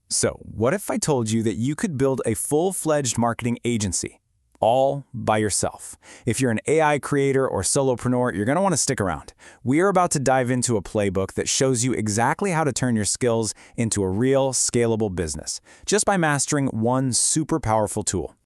So, what if I told you that you could build a full-fledged marketing agency, all by yourself? If you're an AI creator or solopreneur, you're going to want to stick around. We are about to dive into a playbook that shows you exactly how to turn your skills into a real, scalable business, just by mastering one super powerful tool.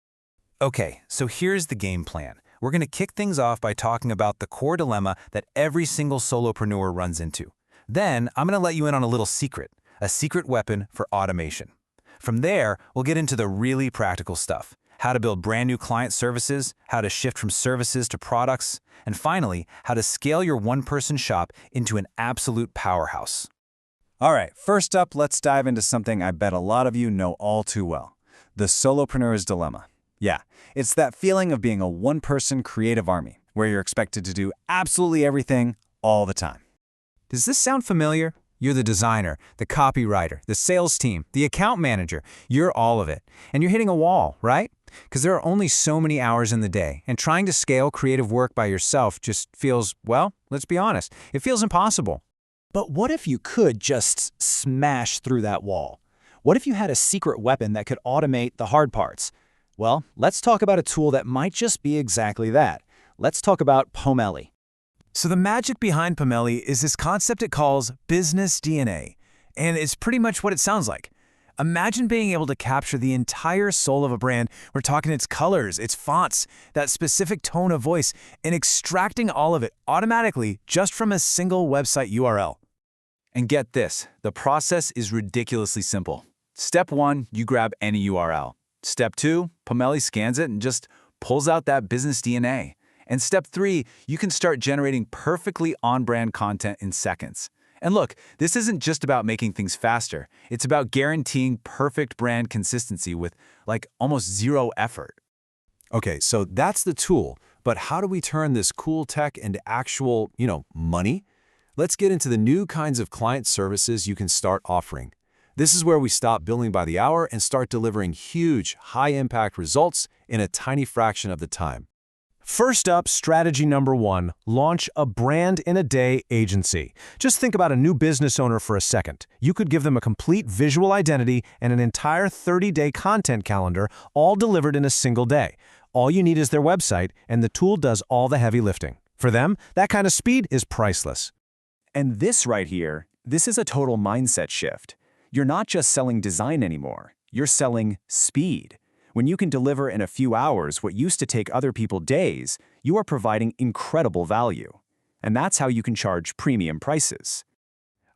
Okay, so here's the game plan. We're going to kick things off by talking about the core dilemma that every single solopreneur runs into. Then, I'm going to let you in on a little secret. A secret weapon for automation. From there, we'll get into the really practical stuff. How to build brand new client services, how to shift from services to products, and finally, how to scale your one-person shop into an absolute powerhouse. All right, first up, let's dive into something I bet a lot of you know all too well. The solopreneur's dilemma. Yeah, it's that feeling of being a one-person creative army, where you're expected to do absolutely everything all the time. Does this sound familiar? You're the designer, the copywriter, the sales team, the account manager. You're all of it. And you're hitting a wall, right? Because there are only so many hours in the day, and trying to scale creative work by yourself just feels, well, let's be honest, it feels impossible. But what if you could just smash through that wall? What if you had a secret weapon that could automate the hard parts? Well, let's talk about a tool that might just be exactly that. Let's talk about Pomelli. So the magic behind Pomelli is this concept it calls business DNA, and it's pretty much what it sounds like. Imagine being able to capture the entire soul of a brand. We're talking its colors, its fonts, that specific tone of voice, and extracting all of it automatically just from a single website URL. And get this, the process is ridiculously simple. Step 1, you grab any URL. Step 2, Pomelli scans it and just pulls out that business DNA. And step 3, you can start generating perfectly on-brand content in seconds. And look, this isn't just about making things faster. It's about guaranteeing perfect brand consistency with, almost zero effort. Okay, so that's the tool, but how do we turn this cool tech into actual, money? Let's get into the new kinds of client services you can start offering. This is where we stop billing by the hour and start delivering huge, high-impact results in a tiny fraction of the time. First up, strategy number 1, launch a brand-in-a-day agency. Just think about a new business owner for a second. You could give them a complete visual identity and an entire 30-day content calendar, all delivered in a single day. All you need is their website, and the tool does all the heavy lifting. For them, that kind of speed is priceless. And this right here, this is a total mindset shift. You're not just selling design anymore. You're selling speed. When you can deliver in a few hours what used to take other people days, you are providing incredible value. And that's how you can charge premium prices.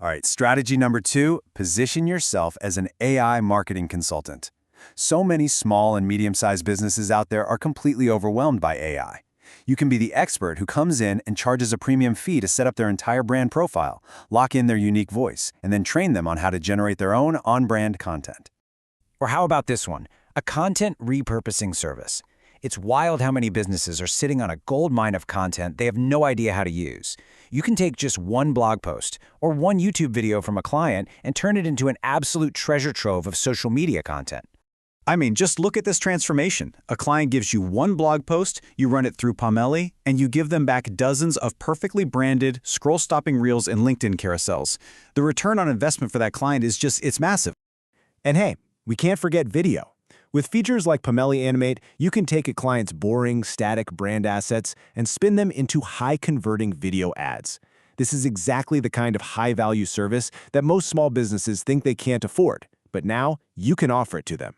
All right, strategy number 2, position yourself as an AI marketing consultant. So many small and medium-sized businesses out there are completely overwhelmed by AI. You can be the expert who comes in and charges a premium fee to set up their entire brand profile, lock in their unique voice, and then train them on how to generate their own on-brand content. Or how about this one? A content repurposing service. It's wild how many businesses are sitting on a gold mine of content they have no idea how to use. You can take just one blog post or one YouTube video from a client and turn it into an absolute treasure trove of social media content. I mean, just look at this transformation. A client gives you one blog post, you run it through Pomelli, and you give them back dozens of perfectly branded, scroll-stopping reels and LinkedIn carousels. The return on investment for that client it's massive. And hey, we can't forget video. With features like Pomelli Animate, you can take a client's boring, static brand assets and spin them into high-converting video ads. This is exactly the kind of high-value service that most small businesses think they can't afford, but now you can offer it to them.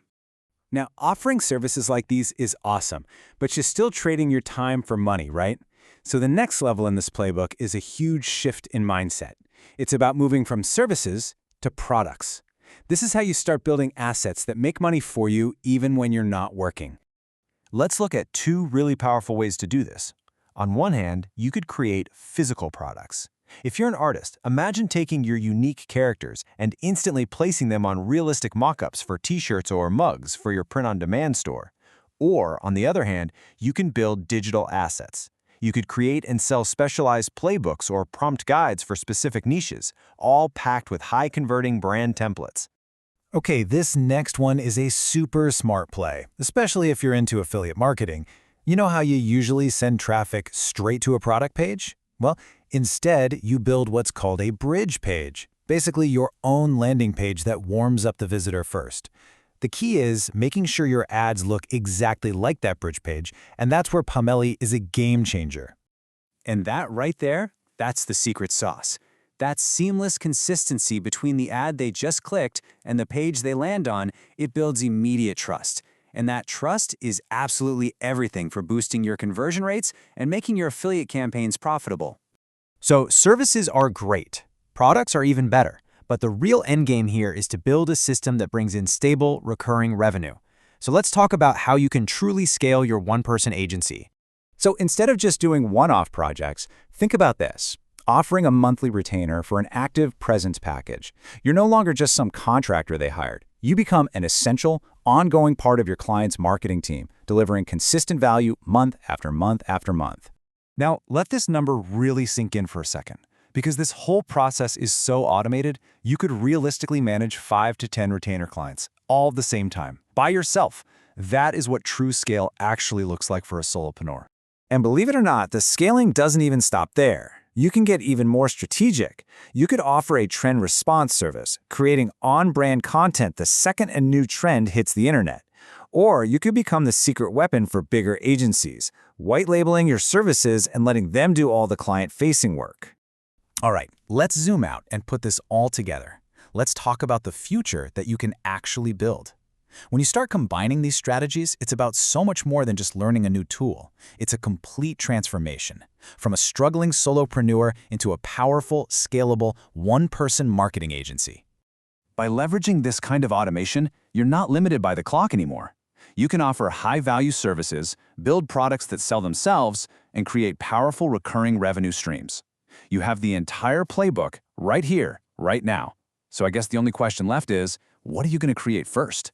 Now, offering services like these is awesome, but you're still trading your time for money, right? So the next level in this playbook is a huge shift in mindset. It's about moving from services to products. This is how you start building assets that make money for you even when you're not working. Let's look at 2 really powerful ways to do this. On one hand, you could create physical products. If you're an artist, imagine taking your unique characters and instantly placing them on realistic mock-ups for t-shirts or mugs for your print-on-demand store. Or, on the other hand, you can build digital assets. You could create and sell specialized playbooks or prompt guides for specific niches, all packed with high-converting brand templates. Okay, this next one is a super smart play, especially if you're into affiliate marketing. You know how you usually send traffic straight to a product page? Well, instead, you build what's called a bridge page. Basically, your own landing page that warms up the visitor first. The key is making sure your ads look exactly like that bridge page, and that's where Pomelli is a game changer. And that right there, that's the secret sauce. That seamless consistency between the ad they just clicked and the page they land on, it builds immediate trust. And that trust is absolutely everything for boosting your conversion rates and making your affiliate campaigns profitable. So services are great. Products are even better. But the real endgame here is to build a system that brings in stable, recurring revenue. So let's talk about how you can truly scale your one-person agency. So instead of just doing one-off projects, think about this. Offering a monthly retainer for an active presence package. You're no longer just some contractor they hired. You become an essential, ongoing part of your client's marketing team, delivering consistent value month after month after month. Now, let this number really sink in for a second. Because this whole process is so automated, you could realistically manage 5 to 10 retainer clients, all at the same time, by yourself. That is what true scale actually looks like for a solopreneur. And believe it or not, the scaling doesn't even stop there. You can get even more strategic. You could offer a trend response service, creating on-brand content the second a new trend hits the internet. Or you could become the secret weapon for bigger agencies, white labeling your services and letting them do all the client-facing work. All right, let's zoom out and put this all together. Let's talk about the future that you can actually build. When you start combining these strategies, it's about so much more than just learning a new tool. It's a complete transformation, from a struggling solopreneur into a powerful, scalable, one-person marketing agency. By leveraging this kind of automation, you're not limited by the clock anymore. You can offer high-value services, build products that sell themselves, and create powerful recurring revenue streams. You have the entire playbook right here, right now. So I guess the only question left is, what are you going to create first?